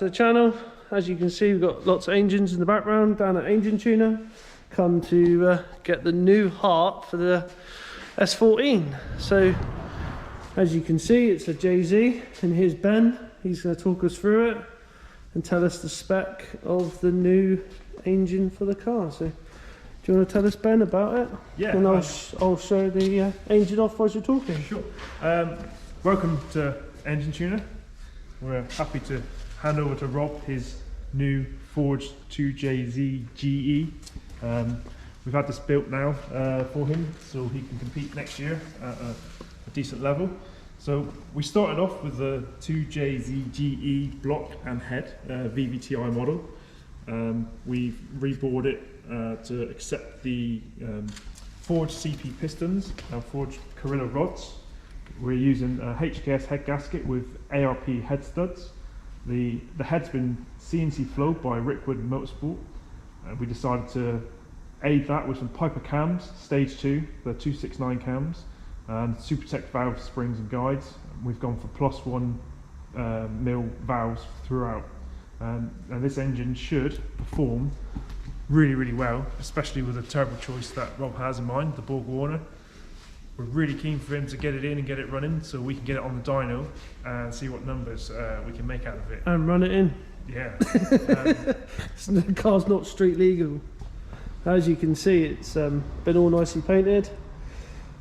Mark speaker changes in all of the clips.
Speaker 1: the channel. As you can see, we've got lots of engines in the background down at Engine Tuner. Come to get the new heart for the S14. So as you can see, it's a JZ, and here's Ben. He's going to talk us through it and tell us the spec of the new engine for the car. So do you want to tell us, Ben, about it?
Speaker 2: Yeah.
Speaker 1: And I'll show the engine off while you're talking.
Speaker 2: Sure. Welcome to Engine Tuner. We're happy to hand over to Rob his new forged 2JZ GE. We've had this built now for him so he can compete next year at a decent level. So we started off with the 2JZ GE block and head VVTi model. We've rebored it to accept the forged CP pistons and forged Carilla rods. We're using a HKS head gasket with ARP head studs. The head's been CNC flowed by Rickwood Motorsport. We decided to aid that with some Piper cams, stage 2, the 269 cams, and Supertech valve springs and guides. We've gone for +1 mil valves throughout. And this engine should perform really well, especially with the turbo choice that Rob has in mind, the Borg Warner. We're really keen for him to get it in and get it running so we can get it on the dyno and see what numbers we can make out of it.
Speaker 1: And run it in.
Speaker 2: Yeah.
Speaker 1: The car's not street legal. As you can see, it's been all nicely painted.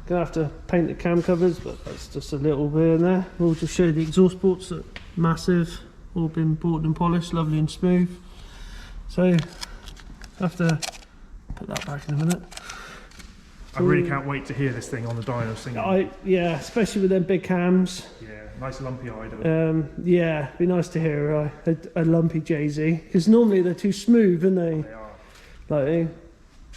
Speaker 1: Gonna have to paint the cam covers, but that's just a little bit in there. We'll just show the exhaust ports, that massive, all been bought and polished, lovely and smooth. So have to put that back in a minute.
Speaker 2: I really can't wait to hear this thing on the dyno singing.
Speaker 1: Yeah, especially with them big cams.
Speaker 2: Yeah, nice lumpy idle.
Speaker 1: Yeah, it'd be nice to hear a lumpy JZ, because normally they're too smooth, aren't they?
Speaker 2: They are.
Speaker 1: Like,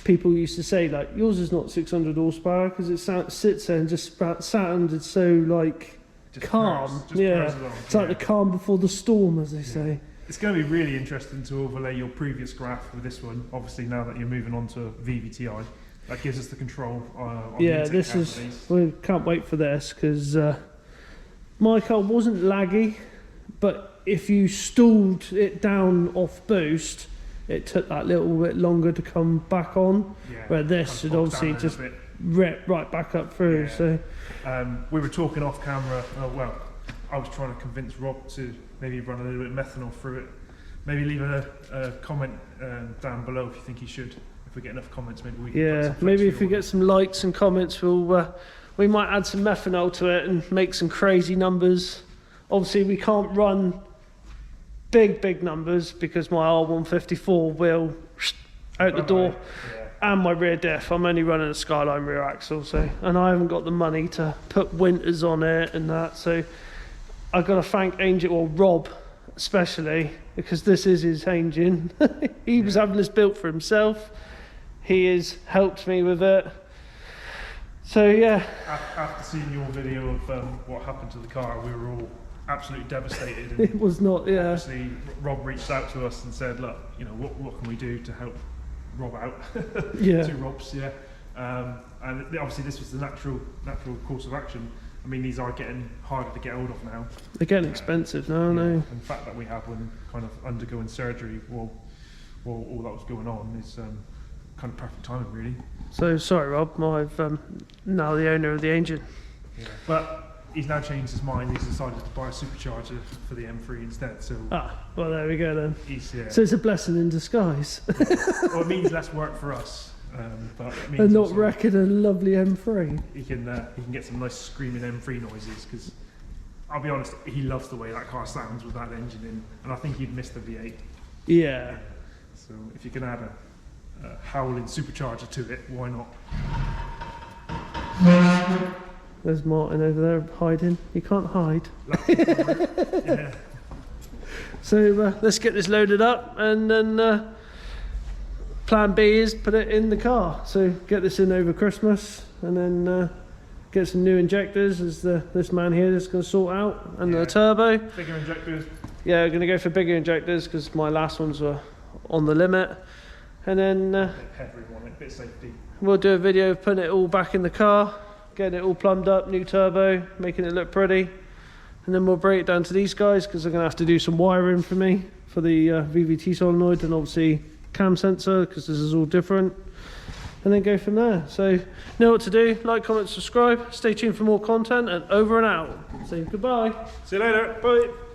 Speaker 1: people used to say, like, yours is not 600 horsepower because it sits there and just sounded so like just calm.
Speaker 2: Purrs
Speaker 1: it's like the calm before the storm, as they say.
Speaker 2: It's going to be really interesting to overlay your previous graph with this one. Obviously, now that you're moving on to VVTi, that gives us the control. On
Speaker 1: yeah,
Speaker 2: the
Speaker 1: this is. We can't wait for this because my car wasn't laggy, but if you stalled it down off boost, it took that little bit longer to come back on. Yeah, where this should obviously just rip right back up through. Yeah. So
Speaker 2: we were talking off camera. Well, I was trying to convince Rob to maybe run a little bit of methanol through it. Maybe leave a comment down below if you think he should. If we get enough comments, maybe we can.
Speaker 1: Yeah, maybe if we get some likes and comments, we might add some methanol to it and make some crazy numbers. Obviously, we can't run big numbers because my R154 will out the door, and my rear diff. I'm only running a Skyline rear axle, and I haven't got the money to put winters on it and that. So I've got to thank Rob especially, because this is his engine. He was having this built for himself. He has helped me with it. So yeah.
Speaker 2: After seeing your video of what happened to the car, we were all absolutely devastated. And
Speaker 1: it was not. Yeah.
Speaker 2: Obviously, Rob reached out to us and said, "Look, you know, what can we do to help Rob out?"
Speaker 1: Yeah.
Speaker 2: 2 Robs, yeah. And obviously, this was the natural course of action. I mean, these are getting harder to get hold of now.
Speaker 1: They're getting expensive now, aren't they?
Speaker 2: And the fact that we have one kind of undergoing surgery while all that was going on is kind of perfect timing, really.
Speaker 1: So sorry, Rob. I've now the owner of the engine.
Speaker 2: Yeah. But he's now changed his mind. He's decided to buy a supercharger for the M3 instead. So
Speaker 1: well, there we go then.
Speaker 2: Yeah.
Speaker 1: So it's a blessing in disguise.
Speaker 2: Well, it means less work for us. But it means
Speaker 1: and not wrecking a lovely M3.
Speaker 2: He can get some nice screaming M3 noises, because I'll be honest, he loves the way that car sounds with that engine in, and I think he'd miss the V8.
Speaker 1: Yeah.
Speaker 2: So if you can add a howling supercharger to it, why not?
Speaker 1: There's Martin over there hiding. He can't hide.
Speaker 2: Yeah.
Speaker 1: So let's get this loaded up, and then plan B is put it in the car. So get this in over Christmas, and then get some new injectors, as this man here is going to sort out, and the turbo.
Speaker 2: Bigger injectors.
Speaker 1: Yeah, we're going to go for bigger injectors because my last ones were on the limit. And then
Speaker 2: bit of safety.
Speaker 1: We'll do a video of putting it all back in the car, getting it all plumbed up, new turbo, making it look pretty. And then we'll bring it down to these guys because they're going to have to do some wiring for me for the VVT solenoid, and obviously cam sensor, because this is all different, and then go from there. So you know what to do. Like, comment, subscribe, stay tuned for more content, and over and out. Say goodbye.
Speaker 2: See you later. Bye.